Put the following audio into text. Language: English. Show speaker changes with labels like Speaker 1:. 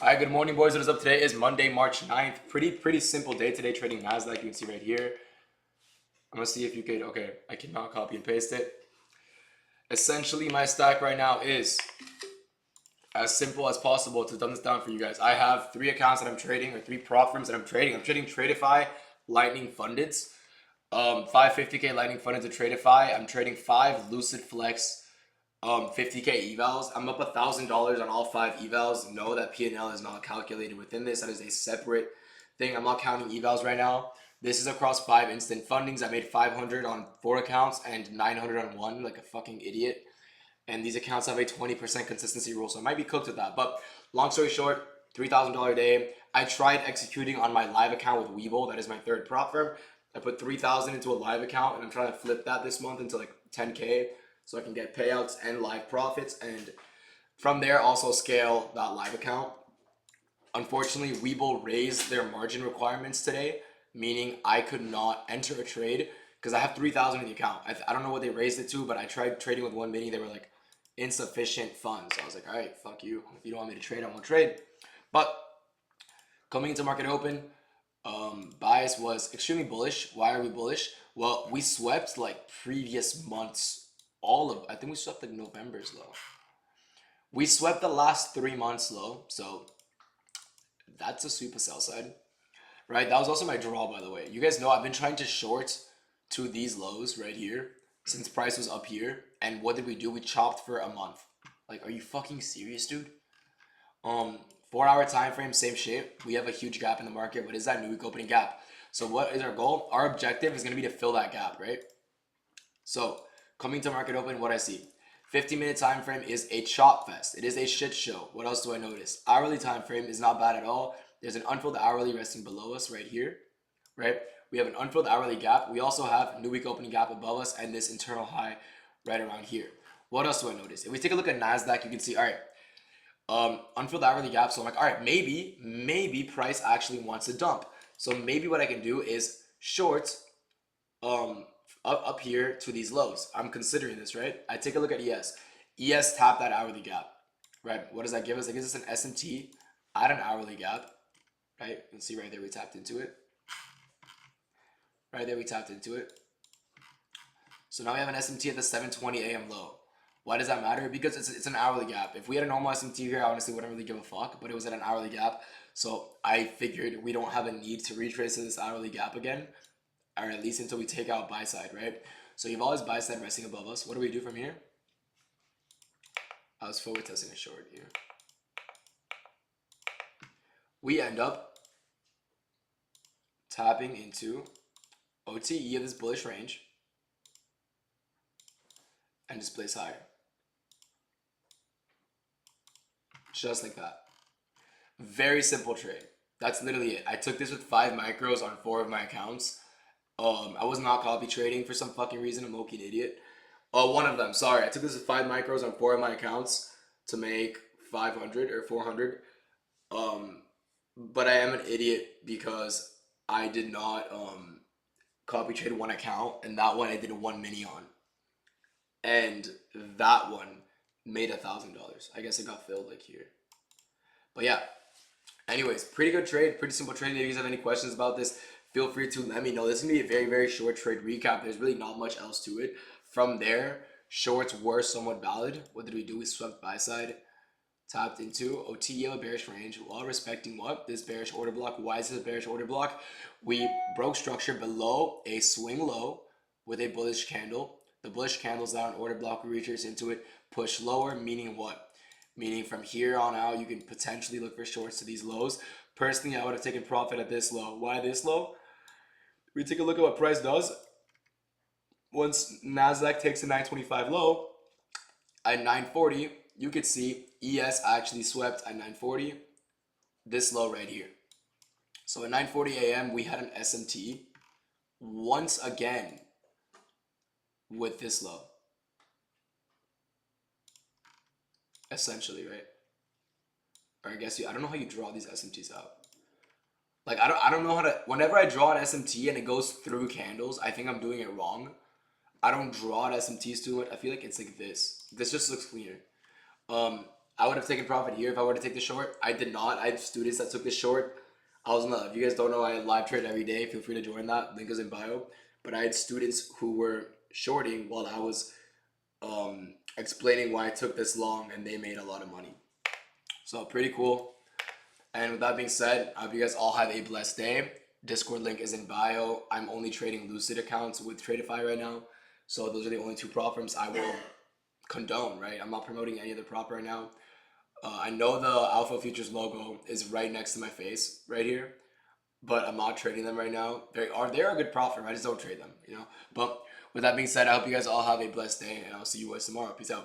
Speaker 1: Hi, good morning, boys. What is up? Today is Monday, March 9th. Pretty simple day today trading Nasdaq. You can see right here. I'm gonna see if you could. Okay, I cannot copy and paste it. Essentially, my stack right now is as simple as possible to dumb this down for you guys. I have three accounts that I'm trading, or three prop firms that I'm trading. I'm trading Tradeify, Lightning Fundeds, 550k Lightning Funded to Tradeify. I'm trading 5 Lucid Flex 50k evals. I'm up $1,000 on all 5 evals. Know that P&L is not calculated within this. That is a separate thing. I'm not counting evals right now. This is across 5 instant fundings. I made 500 on 4 accounts and 900 on 1, like a fucking idiot. And these accounts have a 20% consistency rule, so I might be cooked with that. But long story short, $3,000 day. I tried executing on my live account with Webull. That is my third prop firm. I put 3,000 into a live account, and I'm trying to flip that this month into like 10k, so I can get payouts and live profits, and from there also scale that live account. Unfortunately, Webull raised their margin requirements today, meaning I could not enter a trade because I have 3,000 in the account. I don't know what they raised it to, but I tried trading with one mini. They were like insufficient funds. So I was like, all right, fuck you. If you don't want me to trade, I won't trade. But coming into market open, bias was extremely bullish. Why are we bullish? Well, we swept like previous months, I think we swept like November's low. We swept the last 3 months low, so that's a super sell side, right? That was also my draw, by the way. You guys know I've been trying to short to these lows right here since price was up here. And what did we do? We chopped for a month. Like, are you fucking serious, dude? 4-hour time frame, same shit. We have a huge gap in the market. What is that? New week opening gap. So what is our goal? Our objective is going to be to fill that gap, right? So coming to market open, what I see. 15-minute time frame is a chop fest. It is a shit show. What else do I notice? Hourly time frame is not bad at all. There's an unfilled hourly resting below us right here, right? We have an unfilled hourly gap. We also have new week opening gap above us and this internal high right around here. What else do I notice? If we take a look at Nasdaq, you can see, all right, unfilled hourly gap. So I'm like, all right, maybe price actually wants to dump. So maybe what I can do is short up here to these lows. I'm considering this, right? I take a look at ES. ES tapped that hourly gap, right? What does that give us? It gives us an SMT at an hourly gap, right? You can see right there we tapped into it. Right there we tapped into it. So now we have an SMT at the 7:20 a.m. low. Why does that matter? Because it's an hourly gap. If we had a normal SMT here, I honestly wouldn't really give a fuck, but it was at an hourly gap. So I figured we don't have a need to retrace this hourly gap again, or at least until we take out buy side, right? So you've always buy side resting above us. What do we do from here? I was forward testing a short here. We end up tapping into OTE of this bullish range and just place higher. Just like that. Very simple trade. That's literally it. I took this with 5 micros on 4 of my accounts. I was not copy trading for some fucking reason. I'm low-key an idiot. One of them, sorry. I took this with 5 micros on 4 of my accounts to make 500 or 400. But I am an idiot because I did not copy trade one account, and that one I did 1 mini on. And that one made $1,000. I guess it got filled like here. But yeah. Anyways, pretty good trade, pretty simple trade. If you guys have any questions about this, feel free to let me know. This is going to be a very, very short trade recap. There's really not much else to it. From there, shorts were somewhat valid. What did we do? We swept buy side, tapped into OTE of a bearish range while respecting what? This bearish order block. Why is this a bearish order block? We broke structure below a swing low with a bullish candle. The bullish candle's down, order block, we retrace into it, push lower, meaning what? Meaning from here on out, you can potentially look for shorts to these lows. Personally, I would have taken profit at this low. Why this low? We take a look at what price does. Once Nasdaq takes a 925 low at 940, you could see ES actually swept at 940, this low right here. So at 9:40 a.m., we had an SMT once again with this low. Essentially, right? Or I guess I don't know how you draw these SMTs out. Like I don't know how to. Whenever I draw an SMT and it goes through candles, I think I'm doing it wrong. I don't draw SMTs to it. I feel like it's like this. This just looks cleaner. I would have taken profit here if I were to take the short. I did not. I had students that took the short. I was in the, if you guys don't know, I live trade every day. Feel free to join that. Link is in bio. But I had students who were shorting while I was explaining why I took this long, and they made a lot of money. So pretty cool. And with that being said, I hope you guys all have a blessed day. Discord link is in bio. I'm only trading Lucid accounts with Tradeify right now. So those are the only two prop firms I will condone, right? I'm not promoting any other prop right now. I know the Alpha Futures logo is right next to my face right here, but I'm not trading them right now. They're a good prop firm. I just don't trade them, you know. But with that being said, I hope you guys all have a blessed day, and I'll see you guys tomorrow. Peace out.